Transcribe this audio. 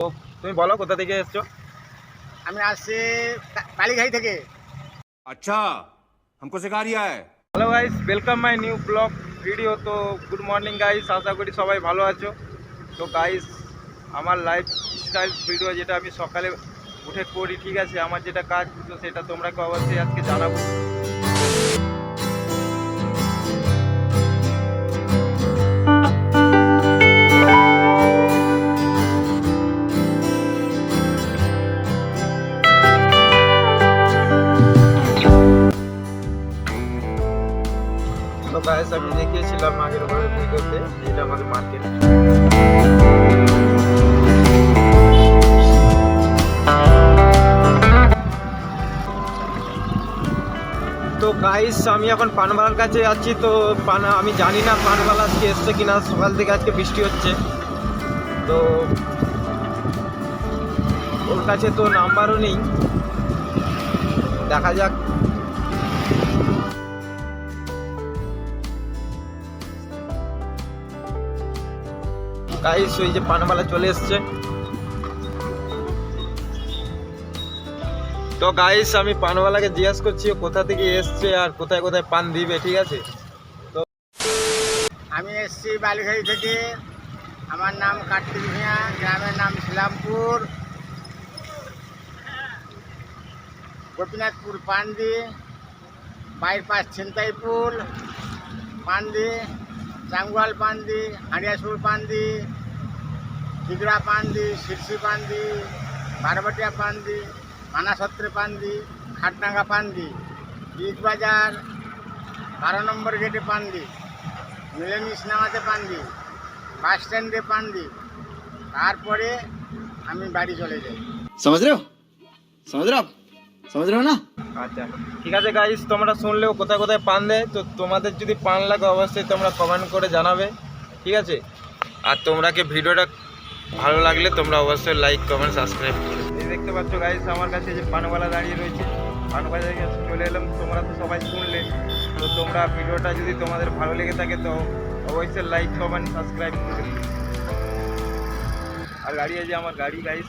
তো তুমি বলো কোথা থেকে এসছো? আমি আসছি কালীঘাই থেকে। अच्छा हमको सिखा रिया है। Hello guys, welcome my new blog video. তো গুড মর্নিং গাইস, আশা করি সবাই ভালো আছো। তো গাইস, আমার লাইফ স্টাইল ভিডিও যেটা আমি সকালে উঠে করি, ঠিক আছে, আমার যেটা কাজ, তো সেটা তোমরাকে অবশ্যই আজকে জানাবো। তো গাইস, আমি দেখিয়েছিলাম আগের বারের ভিডিওতে, এটা আমাদের মার্কেট। তো গাইস, আমি এখন পানবালার কাছে যাচ্ছি। তো আমি জানি না পানবালা আজকে এসছে কিনা, সকাল থেকে আজকে বৃষ্টি হচ্ছে। তো ওর কাছে তো নাম্বারও নেই, দেখা যাক। গাইস, ওই যে পানবালা চলে এসছে। তো গাইস, আমি পানওয়ালাকে জিজ্ঞেস করছি ও কোথা থেকে এসছে আর কোথায় কোথায় পান দিবে, ঠিক আছে। তো আমি এসছি বালিঘাই থেকে। আমার নাম কার্তিক ভূঁইয়া, গ্রামের নাম ইসলামপুর, গোপীনাথপুর পান্ডি, বাইপাস ছিনতাইপুর পান্ডি, চাঙ্গুয়াল পান্ডি, হাঁড়িয়াসুর পান্ডি, খিগড়া পান্ডি, শিরসি পান্ডি, বারবাটিয়া পান্ডি, মানাসত্রে পান্ডি, খাটনাঙ্গা পান্ডি, বিগ বাজার 12 নম্বর গেটে পান্ডি, মিলেনি সিনেমাতে পান্ডি, বাস স্ট্যান্ডে পান্ডি। তারপরে আমি বাড়ি চলে যাই। समझ रहे हो समझ रहे हो ना। আচ্ছা, ঠিক আছে গাইস, তোমরা শুনলেও কোথায় কোথায় পান দেয়। তো তোমাদের যদি পান লাগে অবশ্যই তোমরা কমেন্ট করে জানাবে, ঠিক আছে। আর তোমরাকে ভিডিওটা ভালো লাগলে তোমরা অবশ্যই লাইক কমেন্ট সাবস্ক্রাইব করবে। এই দেখতে পাচ্ছ গাইস, আমার কাছে যে পানওয়ালা দাঁড়িয়ে রয়েছে, পানওয়ালার কাছে চলে এলাম। তোমরা তো সবাই শুনলে। তো তোমরা ভিডিওটা যদি তোমাদের ভালো লেগে থাকে তো অবশ্যই লাইক কমেন্ট সাবস্ক্রাইব করবে। আর গাড়ি, এই যে আমার গাড়ি গাইস।